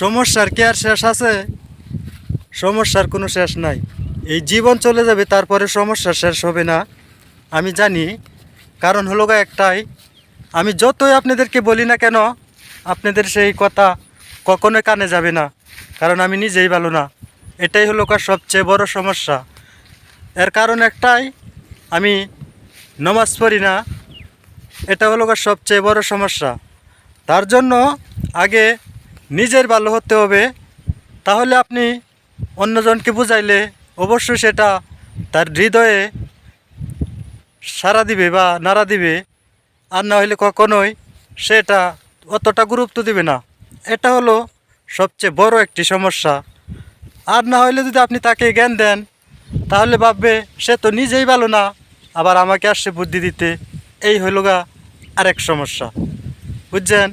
সমস্যার কি আর শেষ আছে? সমস্যার কোনো শেষ নাই। এই জীবন চলে যাবে, তারপরে সমস্যা শেষ হবে না, আমি জানি। কারণ হলো গা একটাই, আমি যতই আপনাদেরকে বলি না কেন, আপনাদের সেই কথা কখনোই কানে যাবে না। কারণ আমি নিজেই ভালো না। এটাই হলো গা সবচেয়ে বড় সমস্যা। এর কারণ একটাই, আমি নামাজ পড়ি না। এটা হলো গা সবচেয়ে বড় সমস্যা। তার জন্য আগে নিজের ভালো হতে হবে। তাহলে আপনি অন্যজনকে বুঝাইলে অবশ্যই সেটা তার হৃদয়ে সাড়া দিবে বা নাড়া দিবে। আর না হলে কখনোই সেটা অতটা গুরুত্ব দিবে না। এটা হলো সবচেয়ে বড় একটি সমস্যা। আর না হলে যদি আপনি তাকে জ্ঞান দেন, তাহলে ভাববে সে তো নিজেই ভালো না, আবার আমাকে আসছে বুদ্ধি দিতে। এই হলো গা আরেক সমস্যা, বুঝছেন?